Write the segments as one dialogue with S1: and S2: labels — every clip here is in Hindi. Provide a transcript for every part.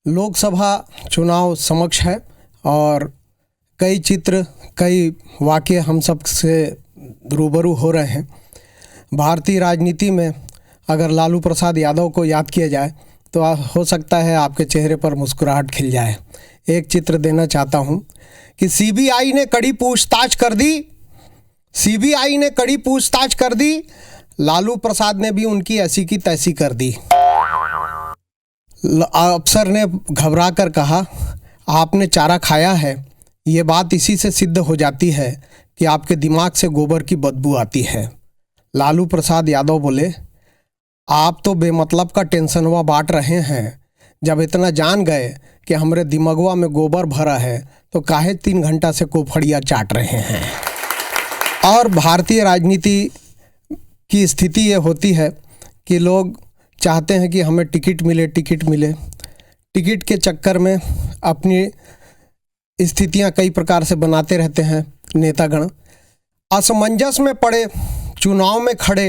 S1: लोकसभा चुनाव समक्ष है और कई चित्र, कई वाक़ये हम सब से रूबरू हो रहे हैं। भारतीय राजनीति में अगर लालू प्रसाद यादव को याद किया जाए तो हो सकता है आपके चेहरे पर मुस्कुराहट खिल जाए। एक चित्र देना चाहता हूं कि सीबीआई ने कड़ी पूछताछ कर दी, लालू प्रसाद ने भी उनकी ऐसी की तैसी कर दी। अफसर ने घबरा कर कहा, आपने चारा खाया है। ये बात इसी से सिद्ध हो जाती है कि आपके दिमाग से गोबर की बदबू आती है। लालू प्रसाद यादव बोले, आप तो बेमतलब का टेंशनवा बांट रहे हैं। जब इतना जान गए कि हमारे दिमागवा में गोबर भरा है तो काहे 3 घंटा से कोफड़िया चाट रहे हैं। और भारतीय राजनीति की स्थिति ये होती है कि लोग चाहते हैं कि हमें टिकट मिले। टिकट के चक्कर में अपनी स्थितियां कई प्रकार से बनाते रहते हैं नेतागण। असमंजस में पड़े चुनाव में खड़े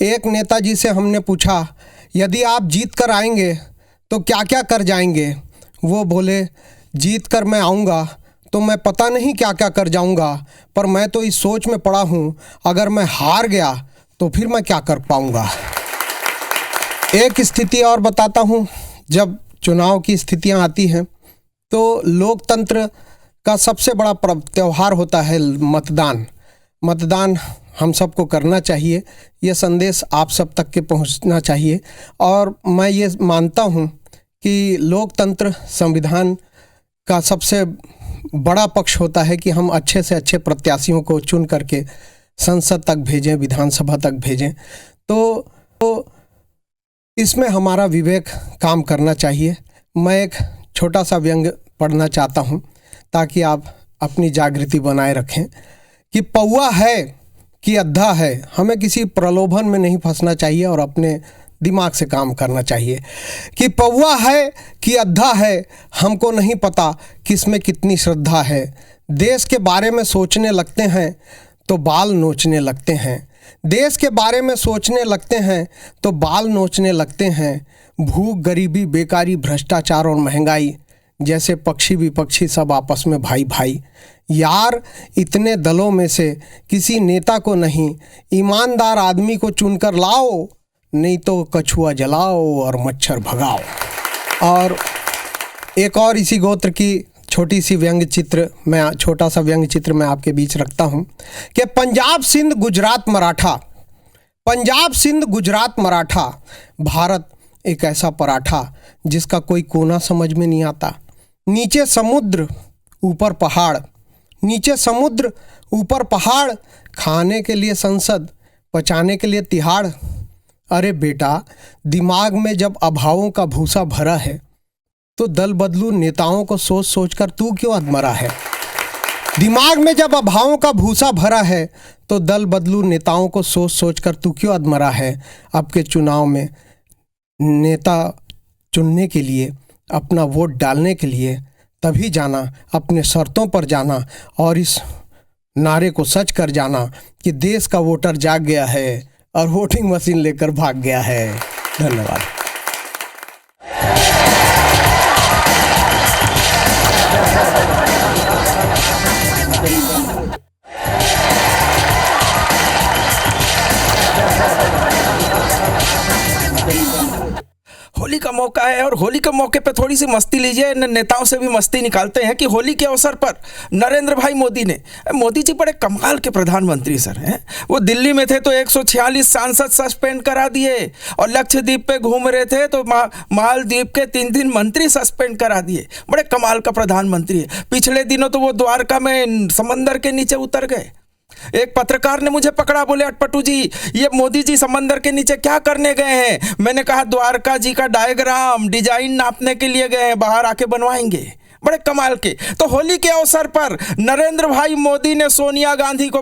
S1: एक नेताजी से हमने पूछा, यदि आप जीत कर आएंगे तो क्या क्या कर जाएंगे। वो बोले, जीत कर मैं आऊँगा तो मैं पता नहीं क्या क्या कर जाऊँगा, पर मैं तो इस सोच में पड़ा हूँ अगर मैं हार गया तो फिर मैं क्या कर पाऊँगा। एक स्थिति और बताता हूँ। जब चुनाव की स्थितियाँ आती हैं तो लोकतंत्र का सबसे बड़ा त्यौहार होता है मतदान हम सबको करना चाहिए। ये संदेश आप सब तक के पहुंचना चाहिए। और मैं ये मानता हूं कि लोकतंत्र संविधान का सबसे बड़ा पक्ष होता है कि हम अच्छे से अच्छे प्रत्याशियों को चुन करके संसद तक भेजें, विधानसभा तक भेजें। तो इसमें हमारा विवेक काम करना चाहिए। मैं एक छोटा सा व्यंग्य पढ़ना चाहता हूं ताकि आप अपनी जागृति बनाए रखें कि पौआ है कि अद्धा है। हमें किसी प्रलोभन में नहीं फंसना चाहिए और अपने दिमाग से काम करना चाहिए कि पौआ है कि अद्धा है, हमको नहीं पता किसमें कितनी श्रद्धा है। देश के बारे में सोचने लगते हैं तो बाल नोचने लगते हैं। भूख, गरीबी, बेकारी, भ्रष्टाचार और महंगाई जैसे पक्षी विपक्षी सब आपस में भाई। यार, इतने दलों में से किसी नेता को नहीं, ईमानदार आदमी को चुनकर लाओ, नहीं तो कछुआ जलाओ और मच्छर भगाओ। और एक और इसी गोत्र की छोटा सा व्यंग्य चित्र मैं आपके बीच रखता हूँ कि पंजाब सिंध गुजरात मराठा, भारत एक ऐसा पराठा जिसका कोई कोना समझ में नहीं आता। नीचे समुद्र ऊपर पहाड़, खाने के लिए संसद, पचाने के लिए तिहाड़। अरे बेटा, दिमाग में जब अभावों का भूसा भरा है तो दल बदलू नेताओं को सोच कर तू क्यों अधमरा है। दिमाग में जब अभावों का भूसा भरा है तो दल बदलू नेताओं को सोच कर तू क्यों अधमरा है। अब के चुनाव में नेता चुनने के लिए, अपना वोट डालने के लिए तभी जाना, अपने शर्तों पर जाना और इस नारे को सच कर जाना कि देश का वोटर जाग गया है और वोटिंग मशीन लेकर भाग गया है। धन्यवाद।
S2: होली का मौका है और होली के मौके पे थोड़ी सी मस्ती लीजिए। नेताओं से भी मस्ती निकालते हैं कि होली के अवसर पर नरेंद्र भाई मोदी जी बड़े कमाल के प्रधानमंत्री सर हैं। वो दिल्ली में थे तो 146 सांसद सस्पेंड करा दिए और लक्षद्वीप पे घूम रहे थे तो मालदीव के 3 मंत्री सस्पेंड करा दिए। बड़े कमाल का प्रधानमंत्री है। पिछले दिनों तो वो द्वारका में समंदर के नीचे उतर गए। एक पत्रकार ने मुझे पकड़ा, बोले, अटपटू जी, ये मोदी जी समंदर के नीचे क्या करने गए हैं। मैंने कहा, द्वारका जी का डिजाइन नापने के लिए गए हैं, बाहर आके बनवाएंगे। बड़े कमाल के। तो होली के अवसर पर नरेंद्र भाई मोदी ने सोनिया गांधी को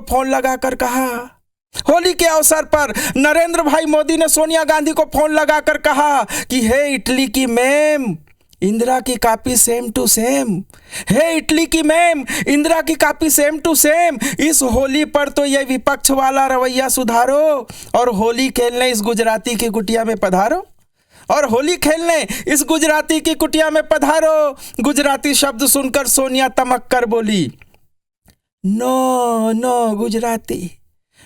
S2: फोन लगाकर कहा कि हे इटली की मैम, इंदिरा की copy same to same. Hey Italy की मैम, इंदिरा की कॉपी सेम टू सेम। इस होली पर तो ये विपक्ष वाला रवैया सुधारो और होली खेलने इस गुजराती की कुटिया में पधारो। और होली खेलने इस गुजराती की कुटिया में पधारो। गुजराती शब्द सुनकर सोनिया तमक कर बोली, no no Gujarati,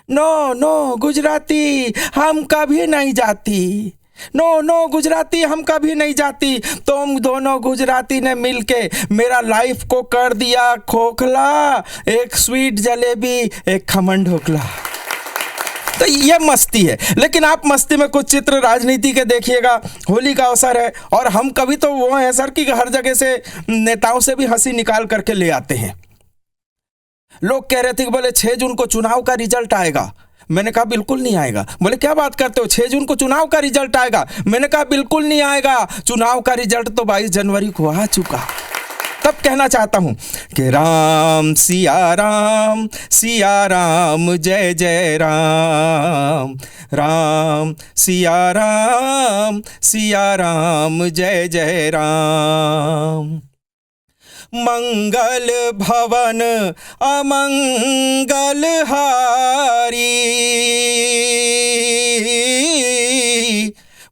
S2: no no Gujarati, हम कभी नहीं जाती। नो नो गुजराती, हम कभी नहीं जाती। तुम दोनों गुजराती ने मिलके मेरा लाइफ को कर दिया खोखला। एक स्वीट जलेबी, एक खमन ढोकला। तो ये मस्ती है, लेकिन आप मस्ती में कुछ चित्र राजनीति के देखिएगा। होली का अवसर है और हम कभी तो वो हैं सर कि हर जगह से नेताओं से भी हंसी निकाल करके ले आते हैं। लोग कह रहे थे कि बोले 6 जून को चुनाव का रिजल्ट आएगा। मैंने कहा बिल्कुल नहीं आएगा। बोले क्या बात करते हो, 6 जून को चुनाव का रिजल्ट आएगा। मैंने कहा बिल्कुल नहीं आएगा, चुनाव का रिजल्ट तो 22 जनवरी को आ चुका। तब कहना चाहता हूं कि राम सिया राम जय जय राम, राम सिया राम जय जय राम। मंगल भवन अमंगल हारी,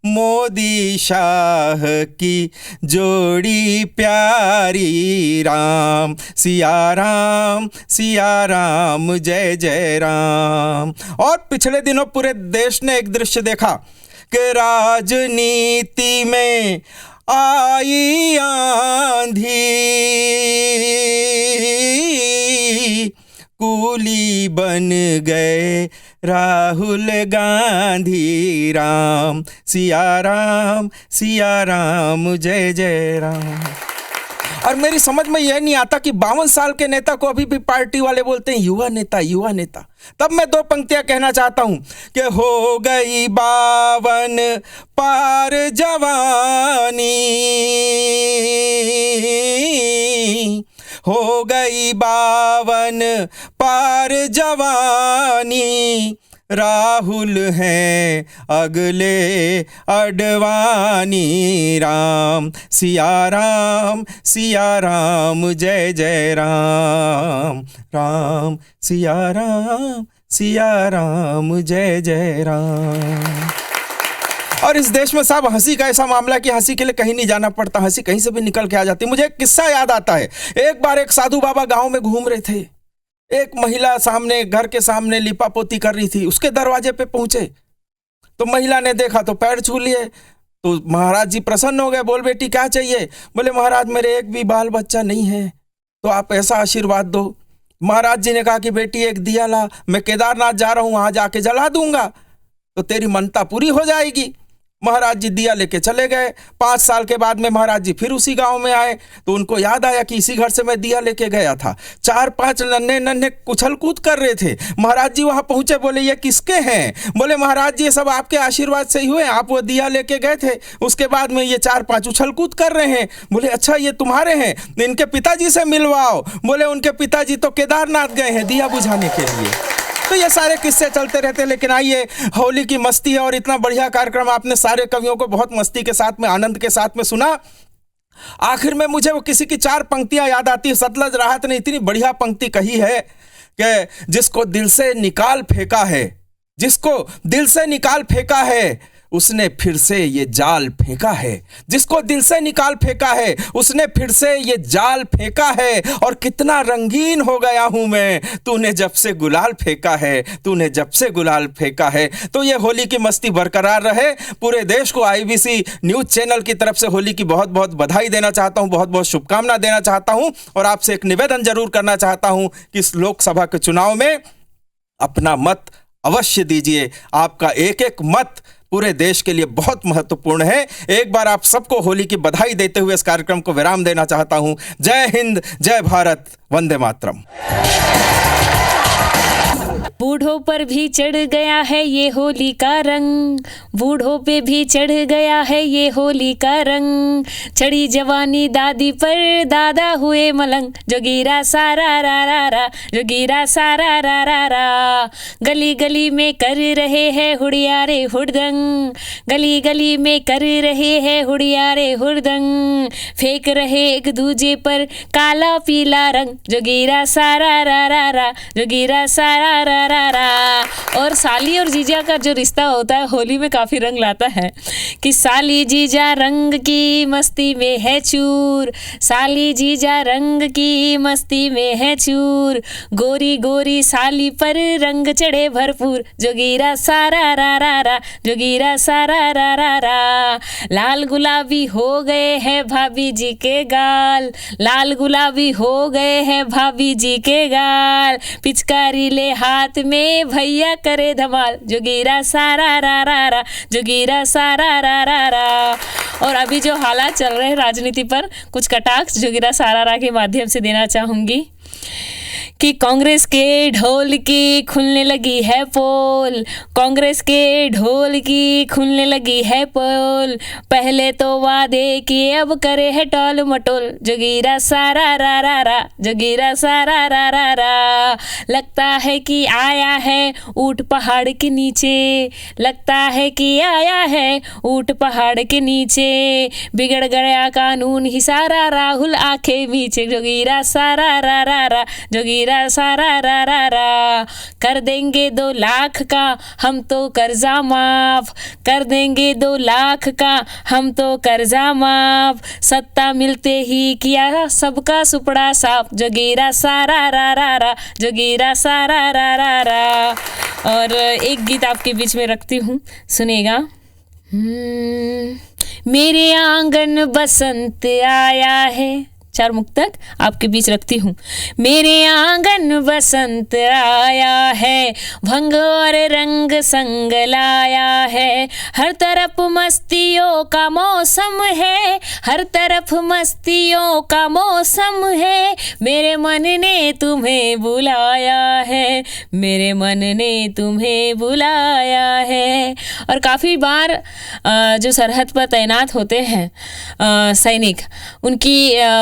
S2: मोदी शाह की जोड़ी प्यारी। राम सिया राम जय जय राम। और पिछले दिनों पूरे देश ने एक दृश्य देखा कि राजनीति में आई आंधी, कूली बन गए राहुल गांधी। राम सिया राम जय जय राम। और मेरी समझ में यह नहीं आता कि 52 साल के नेता को अभी भी पार्टी वाले बोलते हैं युवा नेता, युवा नेता। तब मैं 2 पंक्तियां कहना चाहता हूं कि हो गई 52 पार जवानी, हो गई 52 पार जवानी। राहुल हैं अगले अडवाणी। राम सिया राम जय जय राम, राम सिया राम जय जय राम। और इस देश में साहब हंसी का ऐसा मामला है कि हंसी के लिए कहीं नहीं जाना पड़ता, हंसी कहीं से भी निकल के आ जाती। मुझे एक किस्सा याद आता है। एक बार एक साधु बाबा गांव में घूम रहे थे। एक महिला सामने घर के सामने लिपा पोती कर रही थी। उसके दरवाजे पे पहुंचे तो महिला ने देखा तो पैर छू लिए। तो महाराज जी प्रसन्न हो गए। बोल बेटी क्या चाहिए? बोले महाराज मेरे एक भी बाल बच्चा नहीं है, तो आप ऐसा आशीर्वाद दो। महाराज जी ने कहा कि बेटी एक दिया ला, मैं केदारनाथ जा रहा हूं, वहां जाके जला दूंगा तो तेरी मनता पूरी हो जाएगी। महाराज जी दिया लेके चले गए। 5 साल के बाद में महाराज जी फिर उसी गांव में आए तो उनको याद आया कि इसी घर से मैं दिया लेके गया था। 4-5 नन्हे नन्हे उछल कूद कर रहे थे। महाराज जी वहां पहुंचे, बोले ये किसके हैं? बोले महाराज जी ये सब आपके आशीर्वाद से ही हुए, आप वो दिया लेके गए थे, उसके बाद में ये 4-5 उछल कूद कर रहे हैं। बोले अच्छा ये तुम्हारे हैं, इनके पिताजी से मिलवाओ। बोले उनके पिताजी तो केदारनाथ गए हैं दिया बुझाने के लिए। तो ये सारे किस्से चलते रहते हैं। लेकिन आइए, होली की मस्ती है और इतना बढ़िया कार्यक्रम आपने सारे कवियों को बहुत मस्ती के साथ में, आनंद के साथ में सुना। आखिर में मुझे वो किसी की 4 पंक्तियां याद आती है। सतलज राहत ने इतनी बढ़िया पंक्ति कही है कि जिसको दिल से निकाल फेंका है, जिसको दिल से निकाल फेंका है उसने फिर से ये जाल फेंका है। जिसको दिल से निकाल फेंका है उसने फिर से ये जाल फेंका है। और कितना रंगीन हो गया हूं मैं, तूने जब से गुलाल फेंका है, तूने जब से गुलाल फेंका है। तो ये होली की मस्ती बरकरार रहे। पूरे देश को IBC न्यूज़ चैनल की तरफ से होली की बहुत बहुत बधाई देना चाहता हूं, बहुत बहुत शुभकामना देना चाहता हूं। और आपसे एक निवेदन जरूर करना चाहता हूं कि इस लोकसभा के चुनाव में अपना मत अवश्य दीजिए। आपका एक एक मत पूरे देश के लिए बहुत महत्वपूर्ण है। एक बार आप सबको होली की बधाई देते हुए इस कार्यक्रम को विराम देना चाहता हूं। जय हिंद, जय भारत, वंदे मातरम।
S3: बूढ़ों पर भी चढ़ गया है ये होली का रंग, बूढ़ों पे भी चढ़ गया है ये होली का रंग। चढ़ी जवानी दादी पर दादा हुए मलंग, जोगीरा सारा रा रा रा, जोगीरा सारा रा रा रा। गली गली में कर रहे हैं हुड़ियारे हुड़दंग, गली गली में कर रहे हैं हुड़ियारे हुड़दंग। फेंक रहे एक दूजे पर काला पीला रंग, जोगीरा सारा रा रा रा, जोगीरा सारा रा रा रा। और साली और जीजा का जो रिश्ता होता है होली में काफ़ी रंग लाता है कि साली जीजा रंग की मस्ती में है चूर, साली जीजा रंग की मस्ती में है चूर। गोरी गोरी साली पर रंग चढ़े भरपूर, जोगीरा सारा रा रा रा, जोगीरा सारा रा रा रा। लाल गुलाबी हो गए हैं भाभी जी के गाल, लाल गुलाबी हो गए हैं भाभी जी के गाल। पिचकारी ले हाथ में भैया करे धमाल, जोगीरा सारा रा रा रा, जोगीरा सारा रा रा रा। और अभी जो हालात चल रहे हैं राजनीति पर कुछ कटाक्ष जोगीरा सारा रा के माध्यम से देना चाहूँगी कि कांग्रेस के ढोल की खुलने लगी है पोल, कांग्रेस के ढोल की खुलने लगी है पोल। पहले तो वादे किए अब करे है टोल मटोल, जोगीरा सारा रा रा रा, जोगीरा सारा रा रा रा। लगता है कि आया है ऊंट पहाड़ के नीचे, लगता है कि आया है ऊंट पहाड़ के नीचे। बिगड़ गया कानून ही सारा राहुल आंखें नीचे, जोगीरा सारा रा रा रा, जोगीरा सारा रा रा रा। कर देंगे 2 लाख का हम तो कर्जा माफ, कर देंगे 2 लाख का हम तो कर्जा माफ। सत्ता मिलते ही किया सबका सुपड़ा साफ, जोगीरा सारा रा रा रा, जोगीरा सारा रा रा रा। और एक गीत आपके बीच में रखती हूँ, सुनेगा। मेरे आंगन बसंत आया है, 4 मुक्तक आपके बीच रखती हूँ। मेरे आंगन बसंत आया है, भंग और रंग संग लाया है। हर तरफ मस्तियों का मौसम है, हर तरफ मस्तियों का मौसम है। मेरे मन ने तुम्हें बुलाया है, मेरे मन ने तुम्हें बुलाया है। और काफ़ी बार जो सरहद पर तैनात होते हैं सैनिक, उनकी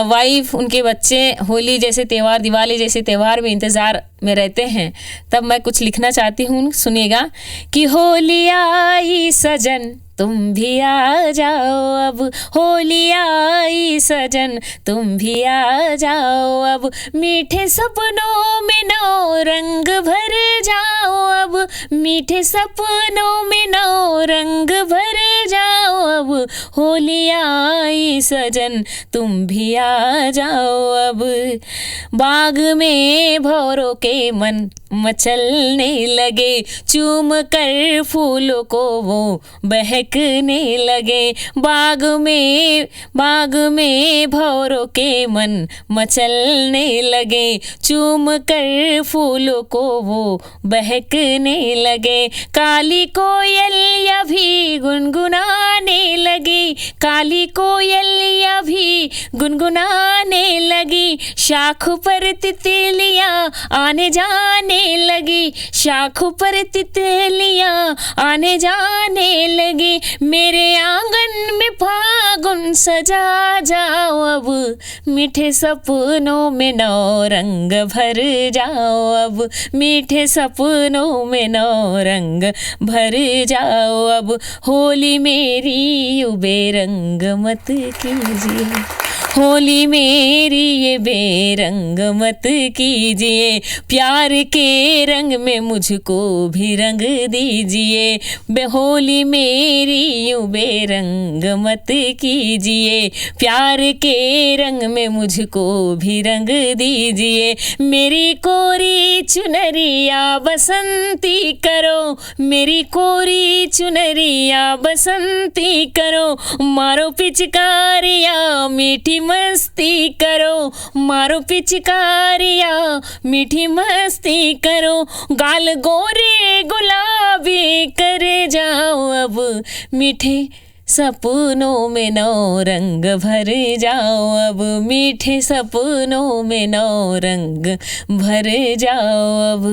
S3: वाइफ, उनके बच्चे होली जैसे त्यौहार, दिवाली जैसे त्यौहार में इंतज़ार में रहते हैं, तब मैं कुछ लिखना चाहती हूँ, सुनिएगा कि होली आई सजन तुम भी आ जाओ अब, होली आई सजन तुम भी आ जाओ अब। मीठे सपनों में नौ रंग भर जाओ अब, मीठे सपनों में नौ रंग भर जाओ अब। होली आई सजन तुम भी आ जाओ अब। बाग में भौरों के मन मचलने लगे, चूम कर फूलों को वो बहकने लगे। बाग में भौरों के मन मचलने लगे, चूम कर फूलों को वो बहकने लगे। काली कोयलिया भी गुनगुनाने लगी, काली कोयलिया भी गुनगुनाने लगी। शाख पर तितलियां आने जाने लगी, शाख पर तितलियां आने जाने लगी। मेरे आंगन में फागुन सजा जाओ अब, मीठे सपनों में नौ रंग भर जाओ अब, मीठे सपनों में नौ रंग भर जाओ अब। होली मेरी ये बेरंग मत कीजिए, होली मेरी ये बेरंग मत कीजिए। प्यार के रंग में मुझको भी रंग दीजिए, होली मेरी यूं बेरंग मत कीजिए। प्यार के रंग में मुझको भी रंग दीजिए। मेरी कोरी चुनरिया बसंती करो, मेरी कोरी चुनरिया बसंती करो। मारो पिचकारियाँ मीठी मस्ती करो, मारो पिचकारिया मीठी मस्ती करो। गाल गोरे गुलाबी करे जाओ अब, मीठे सपनों में नौ रंग भर जाओ अब, मीठे सपनों में नौ रंग भर जाओ अब।